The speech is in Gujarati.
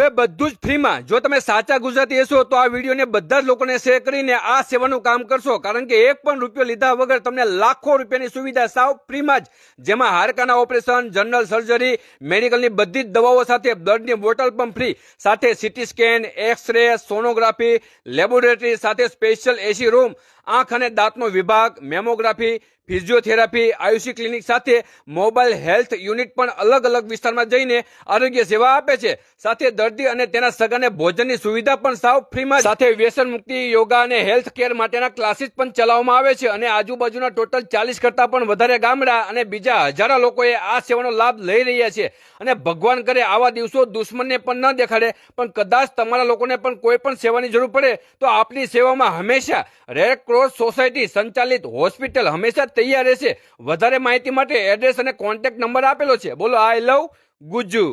હવે બધું જ ફ્રીમાં। જો તમે સાચા ગુજરાતી હશો તો આ વિડીયોને બધા જ લોકોને શેર કરીને આ સેવાનું કામ કરશો, કારણ કે એક પણ રૂપિયો લીધા વગર તમને લાખો રૂપિયાની સુવિધા સાવ ફ્રીમાં જ, જેમાં હાડકાના ઓપરેશન, જનરલ સર્જરી, મેડિકલની બધી જ દવાઓ સાથે બ્લડની બોટલ પણ ફ્રી, સાથે CT scan, X ray, sonography, laboratory સાથે સ્પેશિયલ એસી રૂમ, આંખ અને દાંતનો વિભાગ, મેમોગ્રાફી, ફિઝિયોથેરાપી, આયુષી ક્લિનિક સાથે મોબાઈલ હેલ્થ યુનિટ પણ અલગ અલગ વિસ્તારમાં જઈને આરોગ્ય સેવા આપે છે। સાથે દર્દી અને તેના સગાને ભોજનની સુવિધા પણ સાવ ફ્રીમાં, સાથે વ્યસન મુક્તિ, યોગા અને હેલ્થ કેર માટેના ક્લાસીસ પણ ચલાવવામાં આવે છે। અને આજુબાજુના ટોટલ 40 કરતા પણ વધારે ગામડા અને બીજા હજારો લોકોએ આ સેવાનો લાભ લઈ રહ્યા છે। અને ભગવાન કરે આવા દિવસો દુશ્મનને પણ ન દેખાડે, પણ કદાચ તમારા લોકોને પણ કોઈ પણ સેવાની જરૂર પડે તો આપની સેવામાં હંમેશા રેડ ક્રોસ સોસાયટી સંચાલિત હોસ્પિટલ હંમેશા તૈયાર રહેશે। વધારે માહિતી માટે એડ્રેસ અને કોન્ટેક્ટ નંબર આપેલો છે। બોલો આઈ લવ ગુજ્જુ।